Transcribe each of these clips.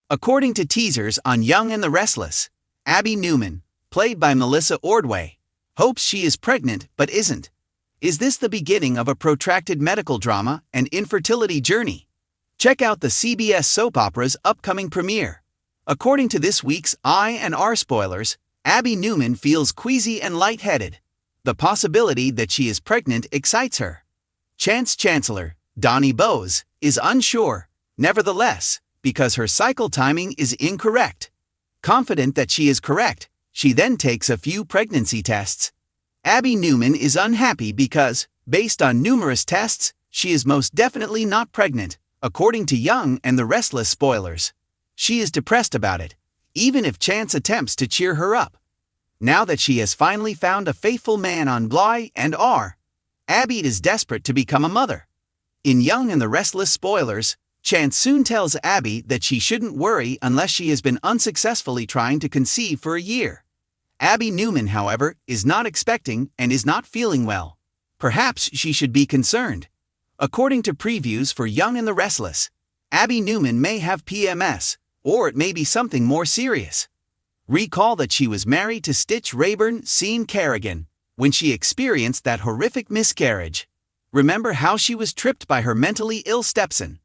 According to teasers on Young and the Restless, Abby Newman, played by Melissa Ordway, hopes she is pregnant but isn't. Is this the beginning of a protracted medical drama and infertility journey? Check out the CBS soap opera's upcoming premiere. According to this week's I&R spoilers, Abby Newman feels queasy and lightheaded. The possibility that she is pregnant excites her. Chance Chancellor, Donnie Bose, is unsure, nevertheless, because her cycle timing is incorrect. Confident that she is correct, she then takes a few pregnancy tests. Abby Newman is unhappy because, based on numerous tests, she is most definitely not pregnant, according to Young and the Restless spoilers. She is depressed about it, even if Chance attempts to cheer her up. Now that she has finally found a faithful man on Bly and R, Abby is desperate to become a mother. In Young and the Restless spoilers, Chance soon tells Abby that she shouldn't worry unless she has been unsuccessfully trying to conceive for a year. Abby Newman, however, is not expecting and is not feeling well. Perhaps she should be concerned. According to previews for Young and the Restless, Abby Newman may have PMS, or it may be something more serious. Recall that she was married to Stitch Rayburn Sean Kerrigan when she experienced that horrific miscarriage. Remember how she was tripped by her mentally ill stepson.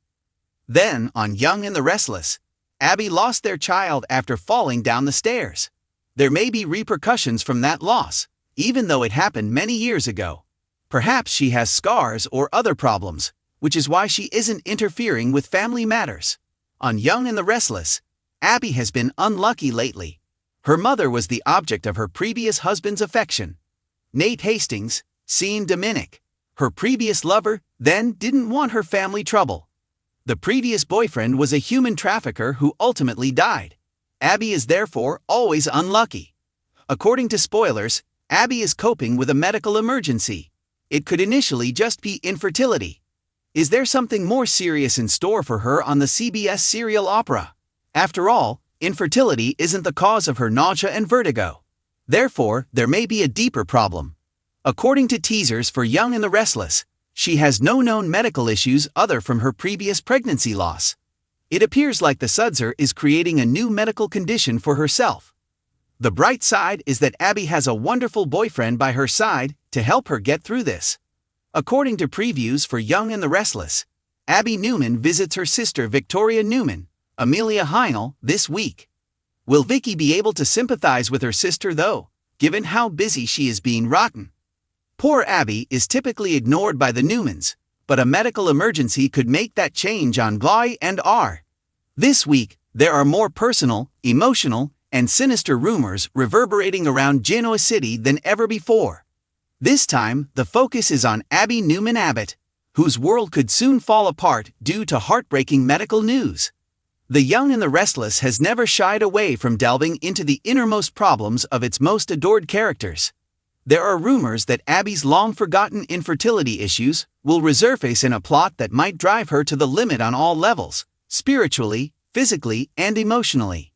Then, on Young and the Restless, Abby lost their child after falling down the stairs. There may be repercussions from that loss, even though it happened many years ago. Perhaps she has scars or other problems, which is why she isn't interfering with family matters. On Young and the Restless, Abby has been unlucky lately. Her mother was the object of her previous husband's affection. Nate Hastings, Sean Dominic. Her previous lover then didn't want her family trouble. The previous boyfriend was a human trafficker who ultimately died. Abby is therefore always unlucky. According to spoilers, Abby is coping with a medical emergency. It could initially just be infertility. Is there something more serious in store for her on the CBS serial opera? After all, infertility isn't the cause of her nausea and vertigo. Therefore, there may be a deeper problem. According to teasers for Young and the Restless, she has no known medical issues other from her previous pregnancy loss. It appears like the Sudzer is creating a new medical condition for herself. The bright side is that Abby has a wonderful boyfriend by her side to help her get through this. According to previews for Young and the Restless, Abby Newman visits her sister Victoria Newman, Amelia Heinel, this week. Will Vicky be able to sympathize with her sister though, given how busy she is being rotten? Poor Abby is typically ignored by the Newmans, but a medical emergency could make that change on Bly and R. This week, there are more personal, emotional, and sinister rumors reverberating around Genoa City than ever before. This time, the focus is on Abby Newman Abbott, whose world could soon fall apart due to heartbreaking medical news. The Young and the Restless has never shied away from delving into the innermost problems of its most adored characters. There are rumors that Abby's long-forgotten infertility issues will resurface in a plot that might drive her to the limit on all levels, spiritually, physically, and emotionally.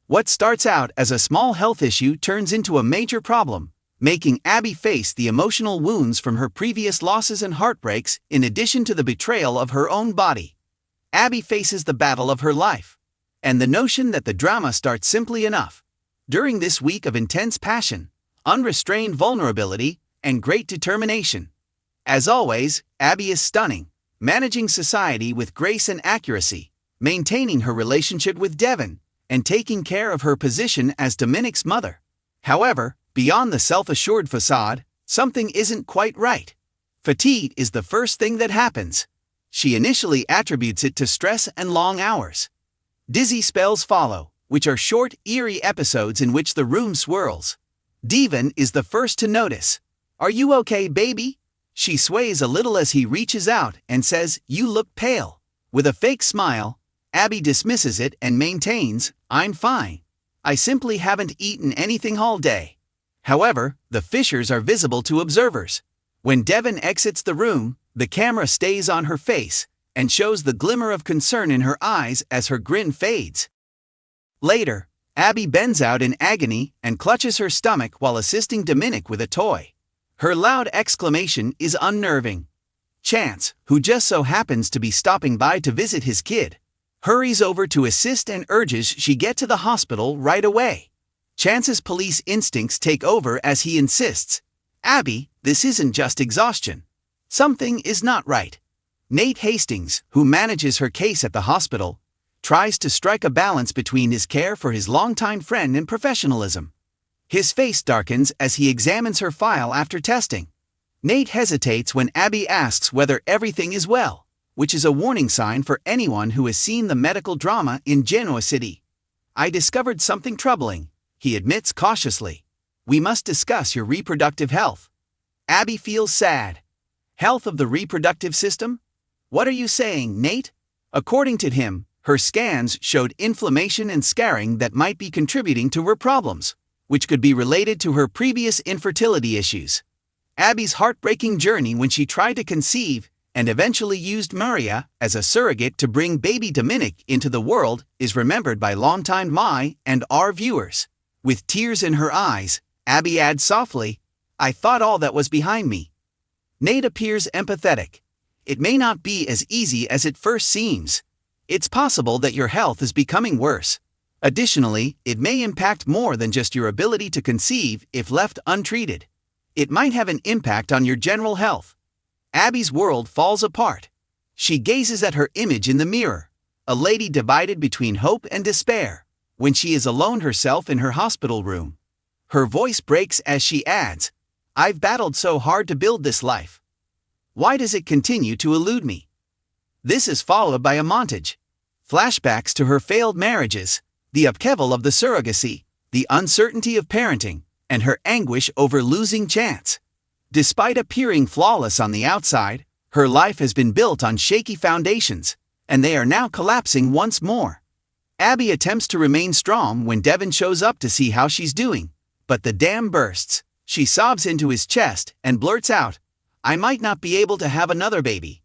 What starts out as a small health issue turns into a major problem, making Abby face the emotional wounds from her previous losses and heartbreaks in addition to the betrayal of her own body. Abby faces the battle of her life, and the notion that the drama starts simply enough. During this week of intense passion, unrestrained vulnerability, and great determination. As always, Abby is stunning, managing society with grace and accuracy, maintaining her relationship with Devon, and taking care of her position as Dominic's mother. However, beyond the self-assured facade, something isn't quite right. Fatigue is the first thing that happens. She initially attributes it to stress and long hours. Dizzy spells follow, which are short, eerie episodes in which the room swirls. Devon is the first to notice. "Are you okay, baby?" She sways a little as he reaches out and says, "You look pale." With a fake smile, Abby dismisses it and maintains, "I'm fine. I simply haven't eaten anything all day." However, the fissures are visible to observers. When Devon exits the room, the camera stays on her face and shows the glimmer of concern in her eyes as her grin fades. Later, Abby bends out in agony and clutches her stomach while assisting Dominic with a toy. Her loud exclamation is unnerving. Chance, who just so happens to be stopping by to visit his kid, hurries over to assist and urges she get to the hospital right away. Chance's police instincts take over as he insists, "Abby, this isn't just exhaustion. Something is not right." Nate Hastings, who manages her case at the hospital, tries to strike a balance between his care for his longtime friend and professionalism. His face darkens as he examines her file after testing. Nate hesitates when Abby asks whether everything is well, which is a warning sign for anyone who has seen the medical drama in Genoa City. "I discovered something troubling," he admits cautiously. "We must discuss your reproductive health." Abby feels sad. Health of the reproductive system? What are you saying, Nate? According to him, her scans showed inflammation and scarring that might be contributing to her problems, which could be related to her previous infertility issues. Abby's heartbreaking journey when she tried to conceive and eventually used Maria as a surrogate to bring baby Dominic into the world is remembered by longtime my and our viewers. With tears in her eyes, Abby adds softly, "I thought all that was behind me." Nate appears empathetic. "It may not be as easy as it first seems. It's possible that your health is becoming worse. Additionally, it may impact more than just your ability to conceive if left untreated. It might have an impact on your general health." Abby's world falls apart. She gazes at her image in the mirror, a lady divided between hope and despair, when she is alone herself in her hospital room. Her voice breaks as she adds, "I've battled so hard to build this life. Why does it continue to elude me?" This is followed by a montage. Flashbacks to her failed marriages, the upheaval of the surrogacy, the uncertainty of parenting, and her anguish over losing Chance. Despite appearing flawless on the outside, her life has been built on shaky foundations, and they are now collapsing once more. Abby attempts to remain strong when Devin shows up to see how she's doing, but the dam bursts. She sobs into his chest and blurts out, "I might not be able to have another baby."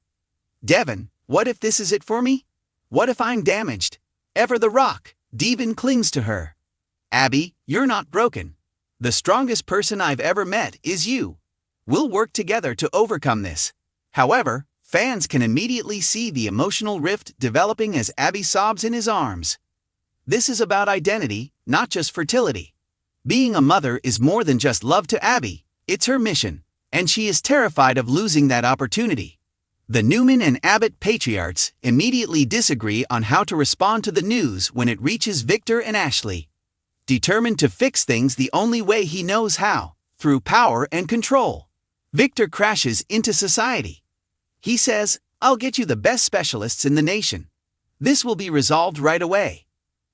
"Devin, what if this is it for me? What if I'm damaged?" Ever the rock, Devin clings to her. "Abby, you're not broken. The strongest person I've ever met is you. We'll work together to overcome this." However, fans can immediately see the emotional rift developing as Abby sobs in his arms. This is about identity, not just fertility. Being a mother is more than just love to Abby, it's her mission, and she is terrified of losing that opportunity. The Newman and Abbott patriarchs immediately disagree on how to respond to the news when it reaches Victor and Ashley. Determined to fix things the only way he knows how, through power and control, Victor crashes into society. He says, "I'll get you the best specialists in the nation. This will be resolved right away."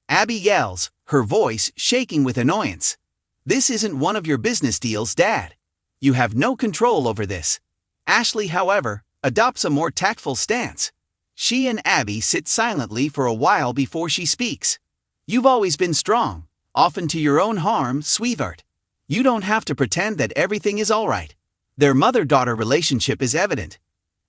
Abby yells, her voice shaking with annoyance, "This isn't one of your business deals, Dad. You have no control over this." Ashley, however, adopts a more tactful stance. She and Abby sit silently for a while before she speaks. "You've always been strong, often to your own harm, sweetheart. You don't have to pretend that everything is all right." Their mother-daughter relationship is evident.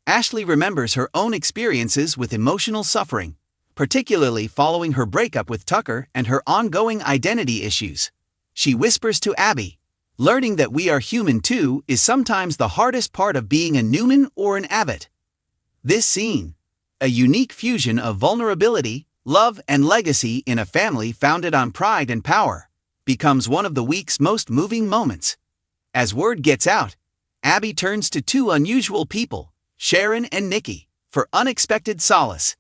Ashley remembers her own experiences with emotional suffering, particularly following her breakup with Tucker and her ongoing identity issues. She whispers to Abby, "Learning that we are human too is sometimes the hardest part of being a Newman or an Abbott." This scene, a unique fusion of vulnerability, love, and legacy in a family founded on pride and power, becomes one of the week's most moving moments. As word gets out, Abby turns to two unusual people, Sharon and Nikki, for unexpected solace.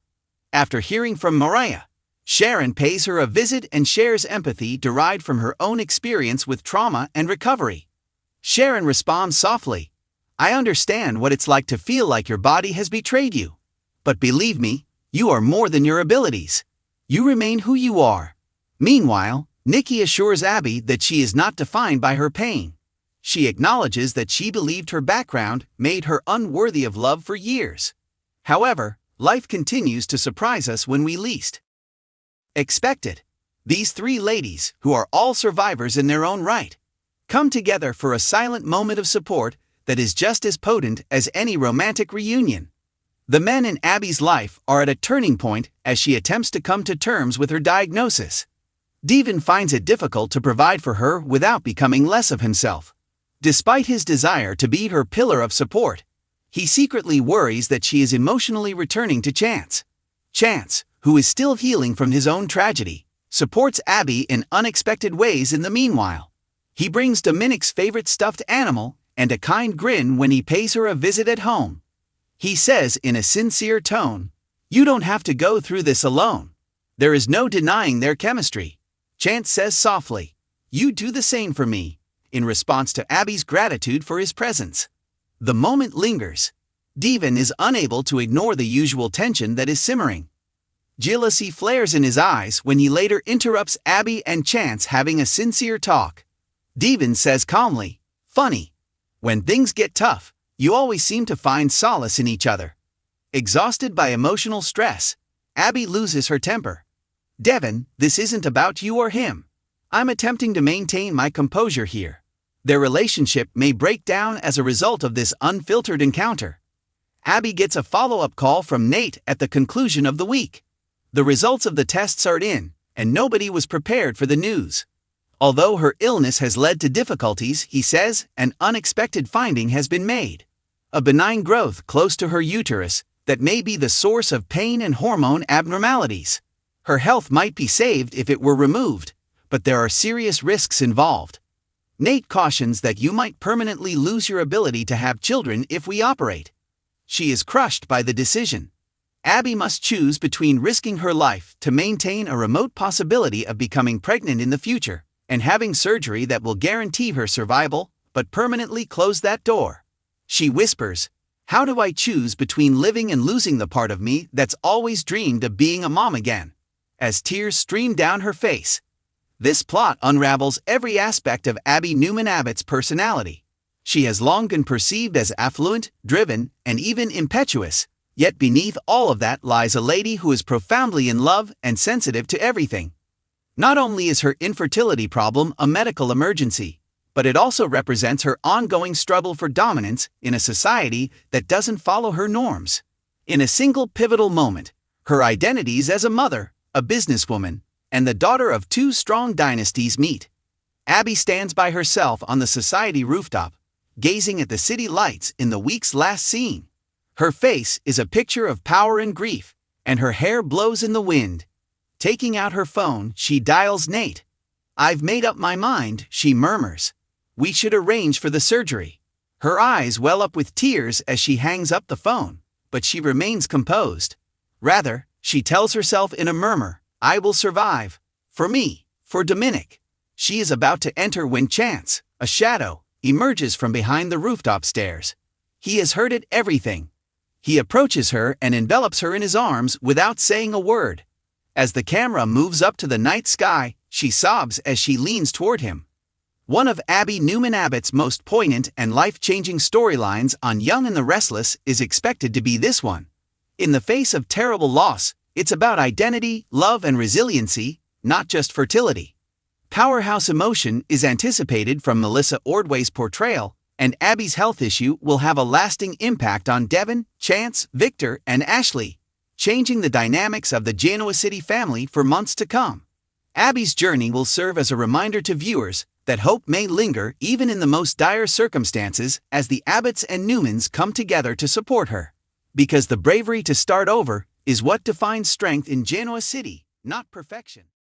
After hearing from Mariah, Sharon pays her a visit and shares empathy derived from her own experience with trauma and recovery. Sharon responds softly, "I understand what it's like to feel like your body has betrayed you. But believe me, you are more than your abilities. You remain who you are." Meanwhile, Nikki assures Abby that she is not defined by her pain. She acknowledges that she believed her background made her unworthy of love for years. However, life continues to surprise us when we least expect it. These three ladies, who are all survivors in their own right, come together for a silent moment of support that is just as potent as any romantic reunion. The men in Abby's life are at a turning point as she attempts to come to terms with her diagnosis. Devin finds it difficult to provide for her without becoming less of himself. Despite his desire to be her pillar of support, he secretly worries that she is emotionally returning to Chance. Chance, who is still healing from his own tragedy, supports Abby in unexpected ways in the meanwhile. He brings Dominic's favorite stuffed animal and a kind grin when he pays her a visit at home. He says in a sincere tone, "You don't have to go through this alone." There is no denying their chemistry. Chance says softly, "You do the same for me," in response to Abby's gratitude for his presence. The moment lingers. Devon is unable to ignore the usual tension that is simmering. Jealousy flares in his eyes when he later interrupts Abby and Chance having a sincere talk. Devon says calmly, "Funny. When things get tough, you always seem to find solace in each other." Exhausted by emotional stress, Abby loses her temper. "Devon, this isn't about you or him. I'm attempting to maintain my composure here." Their relationship may break down as a result of this unfiltered encounter. Abby gets a follow-up call from Nate at the conclusion of the week. The results of the tests are in, and nobody was prepared for the news. Although her illness has led to difficulties, he says, an unexpected finding has been made. A benign growth close to her uterus that may be the source of pain and hormone abnormalities. Her health might be saved if it were removed, but there are serious risks involved. Nate cautions that you might permanently lose your ability to have children if we operate. She is crushed by the decision. Abby must choose between risking her life to maintain a remote possibility of becoming pregnant in the future, and having surgery that will guarantee her survival, but permanently close that door. She whispers, "How do I choose between living and losing the part of me that's always dreamed of being a mom again?" As tears stream down her face. This plot unravels every aspect of Abby Newman Abbott's personality. She has long been perceived as affluent, driven, and even impetuous, yet beneath all of that lies a lady who is profoundly in love and sensitive to everything. Not only is her infertility problem a medical emergency, but it also represents her ongoing struggle for dominance in a society that doesn't follow her norms. In a single pivotal moment, her identities as a mother, a businesswoman, and the daughter of two strong dynasties meet. Abby stands by herself on the society rooftop, gazing at the city lights in the week's last scene. Her face is a picture of power and grief, and her hair blows in the wind. Taking out her phone, she dials Nate. "I've made up my mind," she murmurs. "We should arrange for the surgery." Her eyes well up with tears as she hangs up the phone, but she remains composed. Rather, she tells herself in a murmur, "I will survive. For me, for Dominic." She is about to enter when Chance, a shadow, emerges from behind the rooftop stairs. He has heard everything. He approaches her and envelops her in his arms without saying a word. As the camera moves up to the night sky, she sobs as she leans toward him. One of Abby Newman Abbott's most poignant and life-changing storylines on Young and the Restless is expected to be this one. In the face of terrible loss, it's about identity, love, and resiliency, not just fertility. Powerhouse emotion is anticipated from Melissa Ordway's portrayal, and Abby's health issue will have a lasting impact on Devon, Chance, Victor, and Ashley, changing the dynamics of the Genoa City family for months to come. Abby's journey will serve as a reminder to viewers that hope may linger even in the most dire circumstances as the Abbotts and Newmans come together to support her. Because the bravery to start over is what defines strength in Genoa City, not perfection.